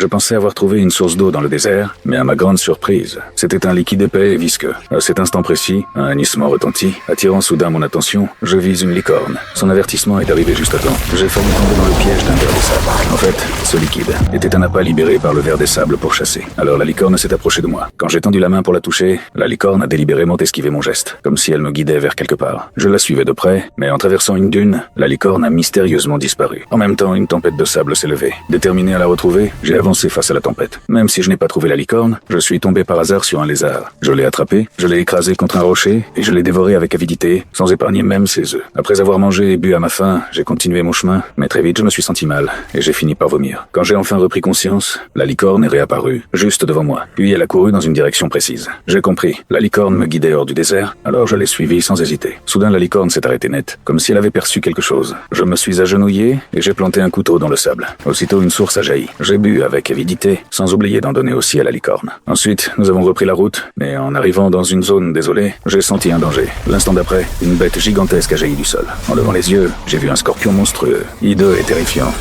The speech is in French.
Je pensais avoir trouvé une source d'eau dans le désert, mais à ma grande surprise, c'était un liquide épais et visqueux. À cet instant précis, un hennissement retentit, attirant soudain mon attention. Je vise une licorne. Son avertissement est arrivé juste à temps. J'ai failli tomber dans le piège d'un ver des sables. En fait, ce liquide était un appât libéré par le ver des sables pour chasser. Alors la licorne s'est approchée de moi. Quand j'ai tendu la main pour la toucher, la licorne a délibérément esquivé mon geste, comme si elle me guidait vers quelque part. Je la suivais de près, mais en traversant une dune, la licorne a mystérieusement disparu. En même temps, une tempête de sable s'est levée. Déterminé à la retrouver, j'ai avancé face à la tempête. Même si je n'ai pas trouvé la licorne, je suis tombé par hasard sur un lézard. Je l'ai attrapé, je l'ai écrasé contre un rocher, et je l'ai dévoré avec avidité, sans épargner même ses œufs. Après avoir mangé et bu à ma faim, j'ai continué mon chemin, mais très vite je me suis senti mal, et j'ai fini par vomir. Quand j'ai enfin repris conscience, la licorne est réapparue, juste devant moi. Puis elle a couru dans une direction précise. J'ai compris, la licorne me guidait hors du désert, alors je l'ai suivie sans hésiter. Soudain la licorne s'est arrêtée net, comme si elle avait perçu quelque chose. Je me suis agenouillé, et j'ai planté un couteau dans le sable. Aussitôt une source a jailli. J'ai bu avec avidité, sans oublier d'en donner aussi à la licorne. Ensuite, nous avons repris la route, mais en arrivant dans une zone désolée, j'ai senti un danger. L'instant d'après, une bête gigantesque a jailli du sol. En levant les yeux, j'ai vu un scorpion monstrueux, hideux et terrifiant.